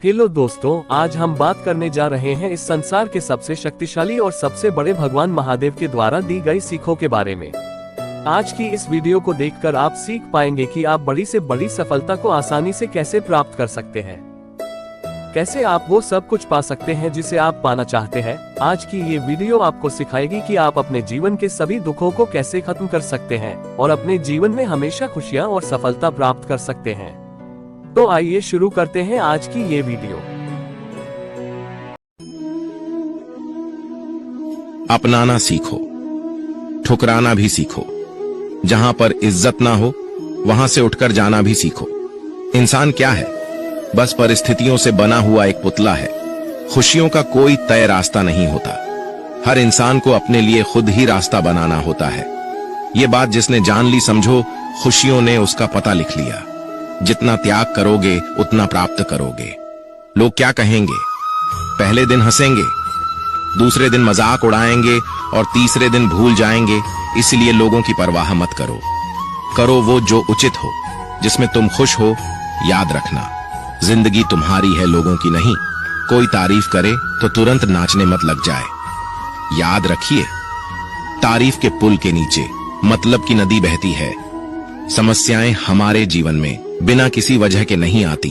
Hello दोस्तों, आज हम बात करने जा रहे हैं इस संसार के सबसे शक्तिशाली और सबसे बड़े भगवान महादेव के द्वारा दी गई सीखों के बारे में। आज की इस वीडियो को देखकर आप सीख पाएंगे कि आप बड़ी से बड़ी सफलता को आसानी से कैसे प्राप्त कर सकते हैं, कैसे आप वो सब कुछ पा सकते हैं जिसे आप पाना चाहते हैं। आज की ये वीडियो आपको सिखाएगी कि आप अपने जीवन के सभी दुखों को कैसे खत्म कर सकते हैं और अपने जीवन में हमेशा खुशियां और सफलता प्राप्त कर सकते हैं। तो आइए शुरू करते हैं आज की ये वीडियो। अपनाना सीखो, ठुकराना भी सीखो। जहां पर इज्जत ना हो वहां से उठकर जाना भी सीखो। इंसान क्या है? बस परिस्थितियों से बना हुआ एक पुतला है। खुशियों का कोई तय रास्ता नहीं होता। हर इंसान को अपने लिए खुद ही रास्ता बनाना होता है। ये बात जिसने जान ली, समझो खुशियों ने उसका पता लिख लिया। जितना त्याग करोगे उतना प्राप्त करोगे। लोग क्या कहेंगे? पहले दिन हंसेंगे, दूसरे दिन मजाक उड़ाएंगे और तीसरे दिन भूल जाएंगे। इसलिए लोगों की परवाह मत करो। करो वो जो उचित हो, जिसमें तुम खुश हो। याद रखना, जिंदगी तुम्हारी है, लोगों की नहीं। कोई तारीफ करे तो तुरंत नाचने मत लग जाए। याद रखिए, तारीफ के पुल के नीचे मतलब की नदी बहती है। समस्याएं हमारे जीवन में बिना किसी वजह के नहीं आती।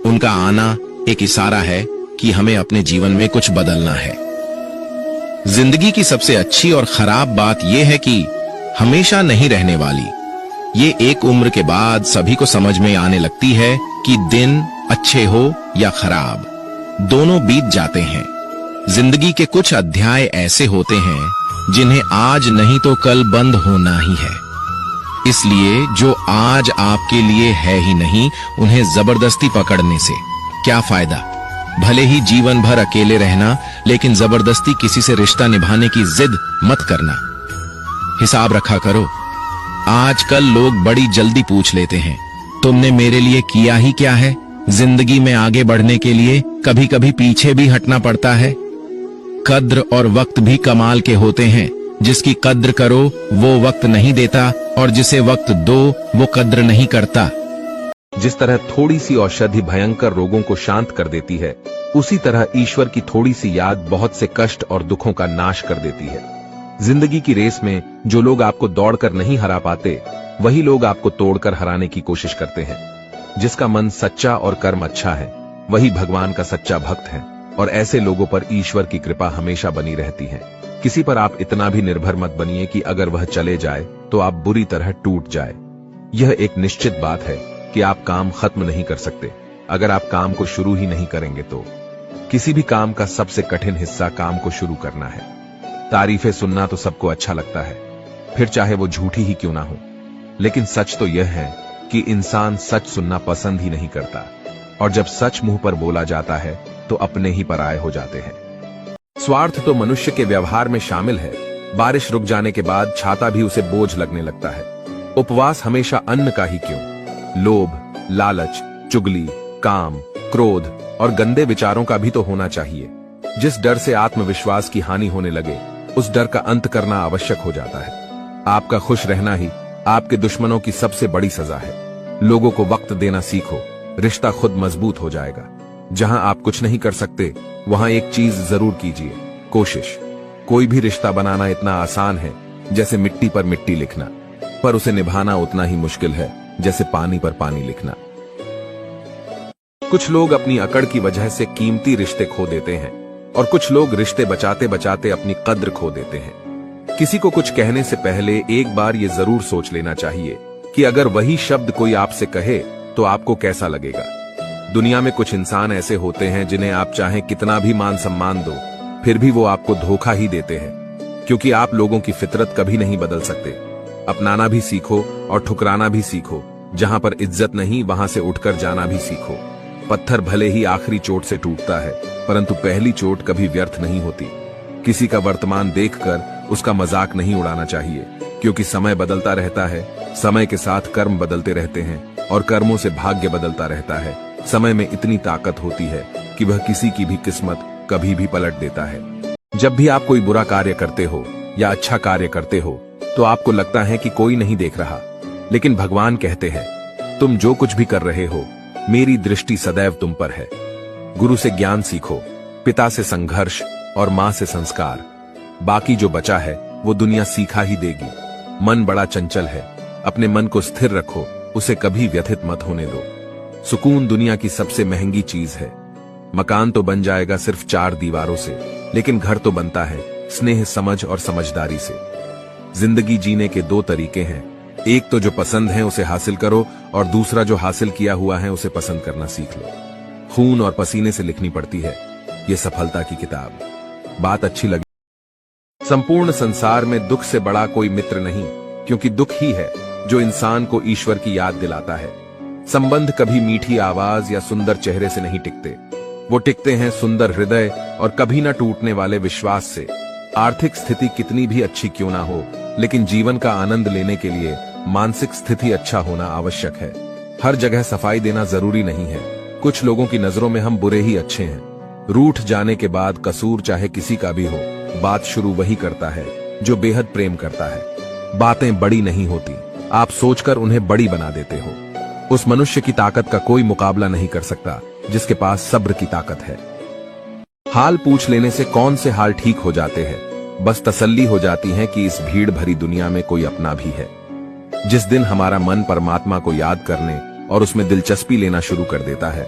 उनका आना एक इशारा है कि हमें अपने जीवन में कुछ बदलना है। जिंदगी की सबसे अच्छी और खराब बात यह है कि हमेशा नहीं रहने वाली। ये एक उम्र के बाद सभी को समझ में आने लगती है कि दिन अच्छे हो या खराब, दोनों बीत जाते हैं। जिंदगी के कुछ अध्याय ऐसे होते हैं जिन्हें आज नहीं तो कल बंद होना ही है। इसलिए जो आज आपके लिए है ही नहीं, उन्हें जबरदस्ती पकड़ने से क्या फायदा। भले ही जीवन भर अकेले रहना, लेकिन जबरदस्ती किसी से रिश्ता निभाने की जिद मत करना। हिसाब रखा करो। आजकल लोग बड़ी जल्दी पूछ लेते हैं, तुमने मेरे लिए किया ही क्या है? जिंदगी में आगे बढ़ने के लिए कभी कभी पीछे भी हटना पड़ता है। कद्र और वक्त भी कमाल के होते हैं। जिसकी कद्र करो वो वक्त नहीं देता, और जिसे वक्त दो वो कद्र नहीं करता। जिस तरह थोड़ी सी औषधि भयंकर रोगों को शांत कर देती है, उसी तरह ईश्वर की थोड़ी सी याद बहुत से कष्ट और दुखों का नाश कर देती है। जिंदगी की रेस में जो लोग आपको दौड़कर नहीं हरा पाते, वही लोग आपको तोड़कर हराने की कोशिश करते हैं। जिसका मन सच्चा और कर्म अच्छा है, वही भगवान का सच्चा भक्त है, और ऐसे लोगों पर ईश्वर की कृपा हमेशा बनी रहती है। किसी पर आप इतना भी निर्भर मत बनिए कि अगर वह चले जाए तो आप बुरी तरह टूट जाए। यह एक निश्चित बात है कि आप काम खत्म नहीं कर सकते अगर आप काम को शुरू ही नहीं करेंगे तो। किसी भी काम का सबसे कठिन हिस्सा काम को शुरू करना है। तारीफें सुनना तो सबको अच्छा लगता है, फिर चाहे वो झूठी ही क्यों ना हो। लेकिन सच तो यह है कि इंसान सच सुनना पसंद ही नहीं करता, और जब सच मुंह पर बोला जाता है तो अपने ही पराये हो जाते हैं। स्वार्थ तो मनुष्य के व्यवहार में शामिल है। बारिश रुक जाने के बाद छाता भी उसे बोझ लगने लगता है। उपवास हमेशा अन्न का ही क्यों? लोभ, लालच, चुगली, काम, क्रोध और गंदे विचारों का भी तो होना चाहिए। जिस डर से आत्मविश्वास की हानि होने लगे, उस डर का अंत करना आवश्यक हो जाता है। आपका खुश रहना ही आपके दुश्मनों की सबसे बड़ी सजा है। लोगों को वक्त देना सीखो, रिश्ता खुद मजबूत हो जाएगा। जहां आप कुछ नहीं कर सकते, वहां एक चीज जरूर कीजिए, कोशिश। कोई भी रिश्ता बनाना इतना आसान है जैसे मिट्टी पर मिट्टी लिखना, पर उसे निभाना उतना ही मुश्किल है जैसे पानी पर पानी लिखना। कुछ लोग अपनी अकड़ की वजह से कीमती रिश्ते खो देते हैं, और कुछ लोग रिश्ते बचाते बचाते अपनी कद्र खो देते हैं। किसी को कुछ कहने से पहले एक बार ये जरूर सोच लेना चाहिए कि अगर वही शब्द कोई आपसे कहे तो आपको कैसा लगेगा। दुनिया में कुछ इंसान ऐसे होते हैं जिन्हें आप चाहे कितना भी मान सम्मान दो, फिर भी वो आपको धोखा ही देते हैं, क्योंकि आप लोगों की फितरत कभी नहीं बदल सकते। अपनाना भी सीखो और ठुकराना भी सीखो। जहां पर इज्जत नहीं, वहां से उठकर जाना भी सीखो। पत्थर भले ही आखिरी चोट से टूटता है, परंतु पहली चोट कभी व्यर्थ नहीं होती। किसी का वर्तमान देखकर उसका मजाक नहीं उड़ाना चाहिए, क्योंकि समय बदलता रहता है। समय के साथ कर्म बदलते रहते हैं, और कर्मों से भाग्य बदलता रहता है। समय में इतनी ताकत होती है कि वह किसी की भी किस्मत कभी भी पलट देता है। जब भी आप कोई बुरा कार्य करते हो या अच्छा कार्य करते हो, तो आपको लगता है कि कोई नहीं देख रहा, लेकिन भगवान कहते हैं, तुम जो कुछ भी कर रहे हो, मेरी दृष्टि सदैव तुम पर है। गुरु से ज्ञान सीखो, पिता से संघर्ष और मां से संस्कार। बाकी जो बचा है वो दुनिया सीखा ही देगी। मन बड़ा चंचल है, अपने मन को स्थिर रखो, उसे कभी व्यथित मत होने दो। सुकून दुनिया की सबसे महंगी चीज है। मकान तो बन जाएगा सिर्फ 4 दीवारों से, लेकिन घर तो बनता है स्नेह, समझ और समझदारी से। जिंदगी जीने के 2 तरीके हैं, एक तो जो पसंद है उसे हासिल करो, और दूसरा जो हासिल किया हुआ है उसे पसंद करना सीख लो। खून और पसीने से लिखनी पड़ती है ये सफलता की किताब। बात अच्छी लगी? संपूर्ण संसार में दुख से बड़ा कोई मित्र नहीं, क्योंकि दुख ही है जो इंसान को ईश्वर की याद दिलाता है। संबंध कभी मीठी आवाज या सुंदर चेहरे से नहीं टिकते, वो टिकते हैं सुंदर हृदय और कभी न टूटने वाले विश्वास से। आर्थिक स्थिति कितनी भी अच्छी क्यों ना हो, लेकिन जीवन का आनंद लेने के लिए मानसिक स्थिति अच्छा होना आवश्यक है। हर जगह सफाई देना जरूरी नहीं है। कुछ लोगों की नजरों में हम बुरे ही अच्छे हैं। रूठ जाने के बाद कसूर चाहे किसी का भी हो, बात शुरू वही करता है जो बेहद प्रेम करता है। बातें बड़ी नहीं होती, आप सोचकर उन्हें बड़ी बना देते हो। उस मनुष्य की ताकत का कोई मुकाबला नहीं कर सकता जिसके पास सब्र की ताकत है। हाल पूछ लेने से कौन से हाल ठीक हो जाते हैं, बस तसल्ली हो जाती है कि इस भीड़ भरी दुनिया में कोई अपना भी है। जिस दिन हमारा मन परमात्मा को याद करने और उसमें दिलचस्पी लेना शुरू कर देता है,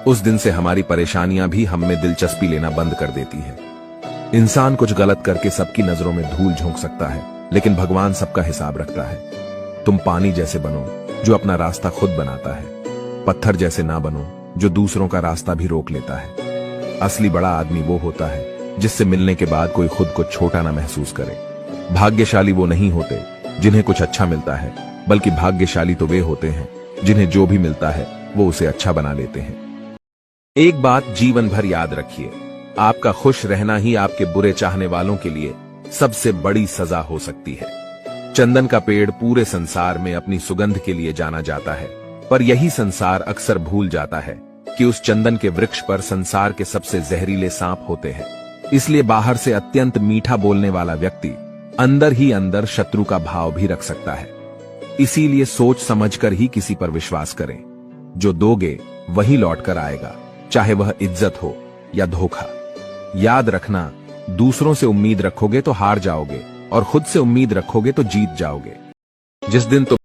उस दिन से हमारी परेशानियां भी हम में दिलचस्पी लेना बंद कर देती है। इंसान कुछ गलत करके सबकी नजरों में धूल झोंक सकता है, लेकिन भगवान सबका हिसाब रखता है। तुम पानी जैसे बनो जो अपना रास्ता खुद बनाता है, पत्थर जैसे ना बनो जो दूसरों का रास्ता भी रोक लेता है। असली बड़ा आदमी वो होता है जिससे मिलने के बाद कोई खुद को छोटा ना महसूस करे। भाग्यशाली वो नहीं होते जिन्हें कुछ अच्छा मिलता है, बल्कि भाग्यशाली तो वे होते हैं जिन्हें जो भी मिलता है वो उसे अच्छा बना लेते हैं। एक बात जीवन भर याद रखिए, आपका खुश रहना ही आपके बुरे चाहने वालों के लिए सबसे बड़ी सजा हो सकती है। चंदन का पेड़ पूरे संसार में अपनी सुगंध के लिए जाना जाता है, पर यही संसार अक्सर भूल जाता है कि उस चंदन के वृक्ष पर संसार के सबसे जहरीले सांप होते हैं। इसलिए बाहर से अत्यंत मीठा बोलने वाला व्यक्ति अंदर ही अंदर शत्रु का भाव भी रख सकता है। इसीलिए सोच समझकर ही किसी पर विश्वास करें। जो दोगे वही लौट कर आएगा, चाहे वह इज्जत हो या धोखा। याद रखना, दूसरों से उम्मीद रखोगे तो हार जाओगे, और खुद से उम्मीद रखोगे तो जीत जाओगे। जिस दिन तुम